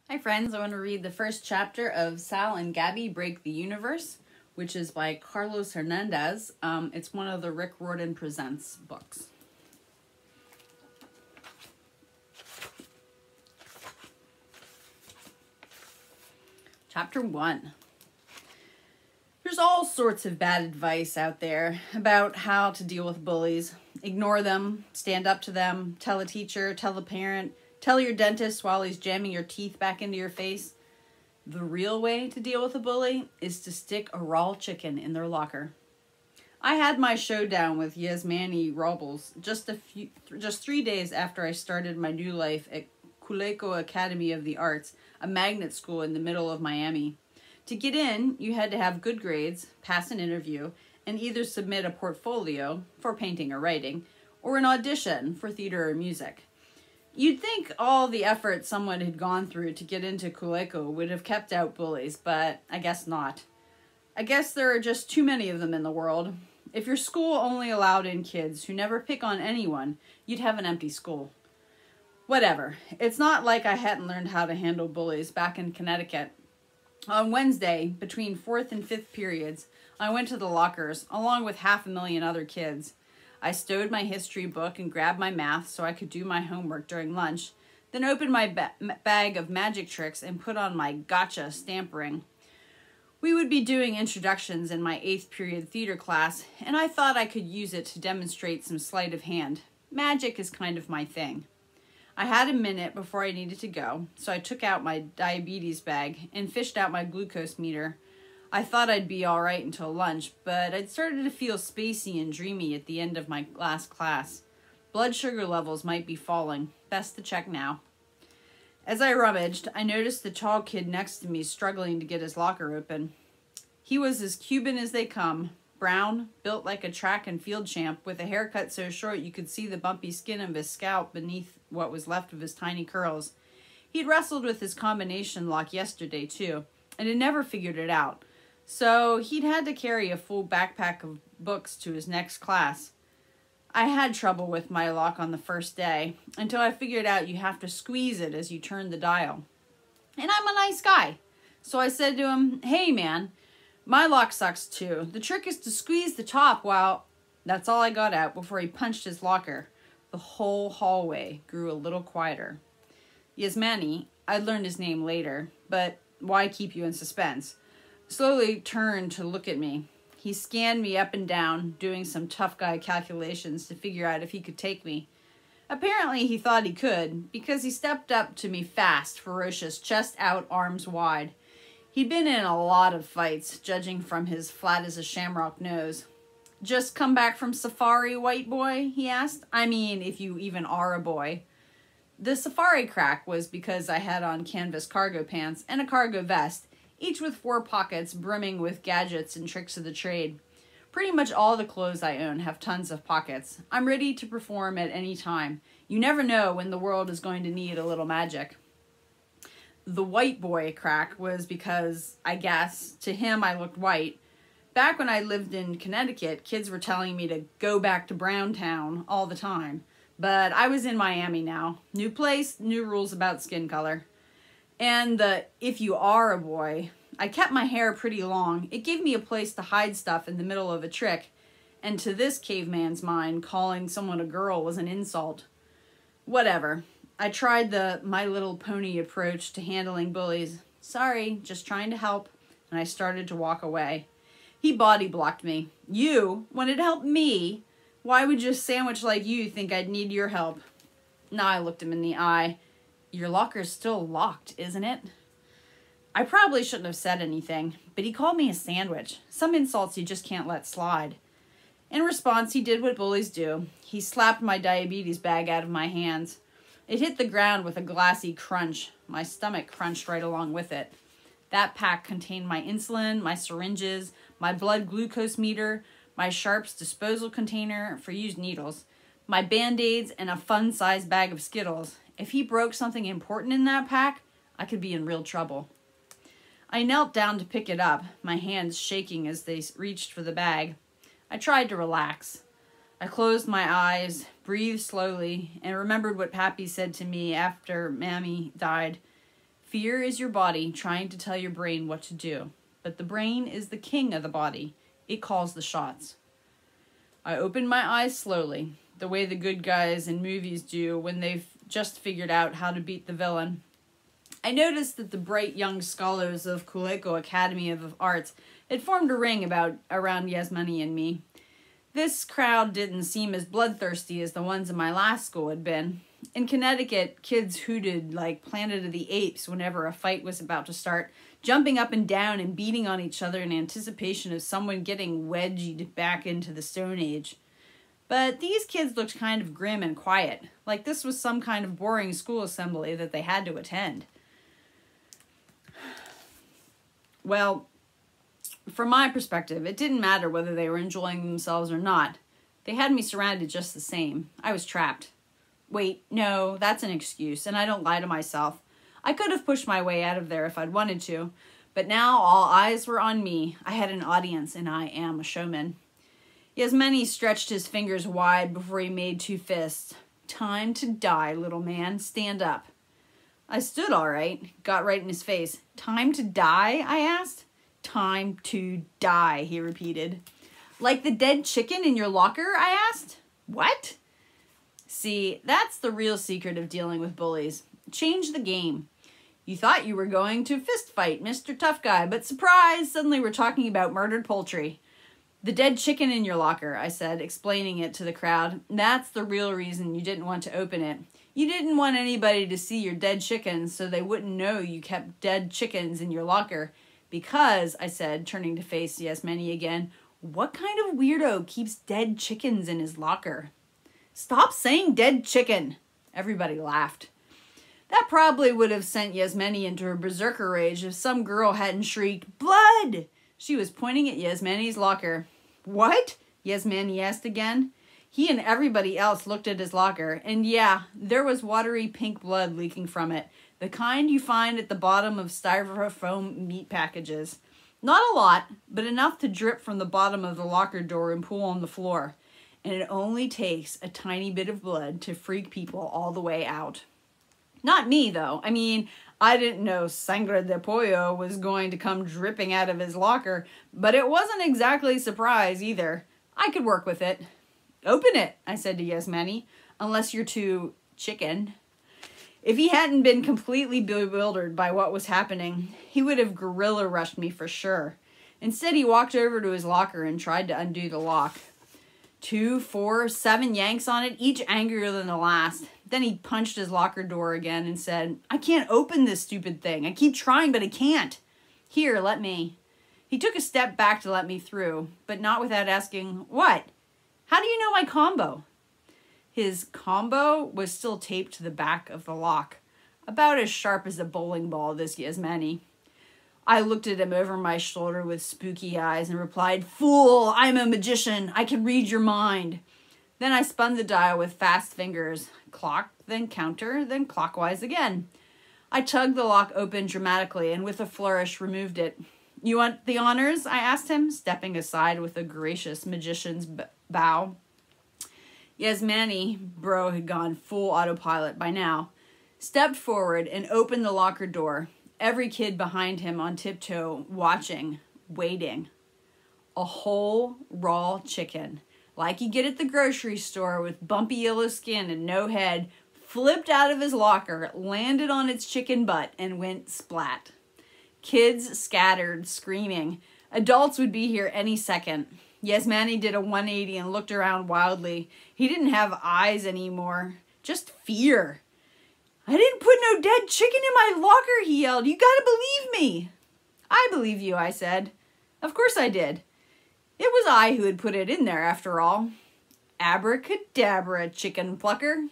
Hi friends, I want to read the first chapter of Sal and Gabi Break the Universe, which is by Carlos Hernandez. It's one of the Rick Riordan Presents books. Chapter 1. There's all sorts of bad advice out there about how to deal with bullies. Ignore them, stand up to them, tell a teacher, tell a parent, tell your dentist while he's jamming your teeth back into your face. The real way to deal with a bully is to stick a raw chicken in their locker. I had my showdown with Yasmani Robles just 3 days after I started my new life at Coleco Academy of the Arts, a magnet school in the middle of Miami. To get in, you had to have good grades, pass an interview, and either submit a portfolio for painting or writing, or an audition for theater or music. You'd think all the effort someone had gone through to get into Coleco would have kept out bullies, but I guess not. I guess there are just too many of them in the world. If your school only allowed in kids who never pick on anyone, you'd have an empty school. Whatever. It's not like I hadn't learned how to handle bullies back in Connecticut. On Wednesday, between 4th and 5th periods, I went to the lockers, along with 500,000 other kids. I stowed my history book and grabbed my math so I could do my homework during lunch, then opened my bag of magic tricks and put on my gotcha stamp ring. We would be doing introductions in my 8th period theater class, and I thought I could use it to demonstrate some sleight of hand. Magic is kind of my thing. I had a minute before I needed to go, so I took out my diabetes bag and fished out my glucose meter. I thought I'd be all right until lunch, but I'd started to feel spacey and dreamy at the end of my last class. Blood sugar levels might be falling. Best to check now. As I rummaged, I noticed the tall kid next to me struggling to get his locker open. He was as Cuban as they come, brown, built like a track and field champ, with a haircut so short you could see the bumpy skin of his scalp beneath what was left of his tiny curls. He'd wrestled with his combination lock yesterday, too, and had never figured it out. So he'd had to carry a full backpack of books to his next class. I had trouble with my lock on the first day, until I figured out you have to squeeze it as you turn the dial. And I'm a nice guy. So I said to him, "Hey man, my lock sucks too. The trick is to squeeze the top while..." That's all I got out before he punched his locker. The whole hallway grew a little quieter. Yasmani, I'd learned his name later, but why keep you in suspense, slowly turned to look at me. He scanned me up and down, doing some tough guy calculations to figure out if he could take me. Apparently he thought he could, because he stepped up to me fast, ferocious, chest out, arms wide. He'd been in a lot of fights, judging from his flat-as-a-shamrock nose. "Just come back from safari, white boy?" he asked. "I mean, if you even are a boy." The safari crack was because I had on canvas cargo pants and a cargo vest, each with 4 pockets brimming with gadgets and tricks of the trade. Pretty much all the clothes I own have tons of pockets. I'm ready to perform at any time. You never know when the world is going to need a little magic. The white boy crack was because, I guess, to him I looked white. Back when I lived in Connecticut, kids were telling me to go back to Browntown all the time. But I was in Miami now. New place, new rules about skin color. And the "if you are a boy," I kept my hair pretty long. It gave me a place to hide stuff in the middle of a trick. And to this caveman's mind, calling someone a girl was an insult. Whatever. I tried the My Little Pony approach to handling bullies. "Sorry, just trying to help." And I started to walk away. He body blocked me. "You? When it helped me? Why would just a sandwich like you think I'd need your help?" Now I looked him in the eye. "Your locker's still locked, isn't it?" I probably shouldn't have said anything, but he called me a sandwich. Some insults you just can't let slide. In response, he did what bullies do. He slapped my diabetes bag out of my hands. It hit the ground with a glassy crunch. My stomach crunched right along with it. That pack contained my insulin, my syringes, my blood glucose meter, my Sharps disposal container for used needles, my Band-Aids, and a fun-sized bag of Skittles. If he broke something important in that pack, I could be in real trouble. I knelt down to pick it up, my hands shaking as they reached for the bag. I tried to relax. I closed my eyes, breathed slowly, and remembered what Pappy said to me after Mammy died. Fear is your body trying to tell your brain what to do. But the brain is the king of the body. It calls the shots. I opened my eyes slowly, the way the good guys in movies do when they've just figured out how to beat the villain. I noticed that the bright young scholars of Kuleko Academy of Arts had formed a ring around Yasmani and me. This crowd didn't seem as bloodthirsty as the ones in my last school had been. In Connecticut, kids hooted like Planet of the Apes whenever a fight was about to start, jumping up and down and beating on each other in anticipation of someone getting wedged back into the Stone Age. But these kids looked kind of grim and quiet, like this was some kind of boring school assembly that they had to attend. Well, from my perspective, it didn't matter whether they were enjoying themselves or not. They had me surrounded just the same. I was trapped. Wait, no, that's an excuse, and I don't lie to myself. I could have pushed my way out of there if I'd wanted to, but now all eyes were on me. I had an audience, and I am a showman. Yasmani stretched his fingers wide before he made two fists. Time to die, little man. Stand up. I stood all right, got right in his face. Time to die? I asked. Time to die, he repeated. Like the dead chicken in your locker? I asked. What? See, that's the real secret of dealing with bullies. Change the game. You thought you were going to fist fight Mr. Tough Guy, but surprise, suddenly we're talking about murdered poultry. The dead chicken in your locker, I said, explaining it to the crowd. That's the real reason you didn't want to open it. You didn't want anybody to see your dead chickens so they wouldn't know you kept dead chickens in your locker. Because, I said, turning to face Yasmani again, what kind of weirdo keeps dead chickens in his locker? Stop saying dead chicken. Everybody laughed. That probably would have sent Yasmani into a berserker rage if some girl hadn't shrieked, blood! She was pointing at Yasmani's locker. What? Yasmani asked again. He and everybody else looked at his locker, and yeah, there was watery pink blood leaking from it, the kind you find at the bottom of styrofoam meat packages. Not a lot, but enough to drip from the bottom of the locker door and pool on the floor. And it only takes a tiny bit of blood to freak people all the way out. Not me, though. I mean, I didn't know sangre de pollo was going to come dripping out of his locker, but it wasn't exactly a surprise either. I could work with it. Open it, I said to Yasmani, unless you're too chicken. If he hadn't been completely bewildered by what was happening, he would have gorilla rushed me for sure. Instead, he walked over to his locker and tried to undo the lock. 2, 4, 7 yanks on it, each angrier than the last. Then he punched his locker door again and said, I can't open this stupid thing. I keep trying, but I can't. Here, let me. He took a step back to let me through, but not without asking, what? How do you know my combo? His combo was still taped to the back of the lock, about as sharp as a bowling ball, this Yasmani. I looked at him over my shoulder with spooky eyes and replied, Fool, I'm a magician. I can read your mind. Then I spun the dial with fast fingers. Clock, then counter, then clockwise again. I tugged the lock open dramatically and with a flourish removed it. You want the honors? I asked him, stepping aside with a gracious magician's bow. Yasmani, bro had gone full autopilot by now, stepped forward and opened the locker door. Every kid behind him on tiptoe, watching, waiting. A whole raw chicken, like you get at the grocery store with bumpy yellow skin and no head, flipped out of his locker, landed on its chicken butt, and went splat. Kids scattered, screaming. Adults would be here any second. Yasmani did a 180 and looked around wildly. He didn't have eyes anymore, just fear. I didn't put no dead chicken in my locker, he yelled. You gotta believe me. I believe you, I said. Of course I did. It was I who had put it in there, after all. Abracadabra, chicken plucker.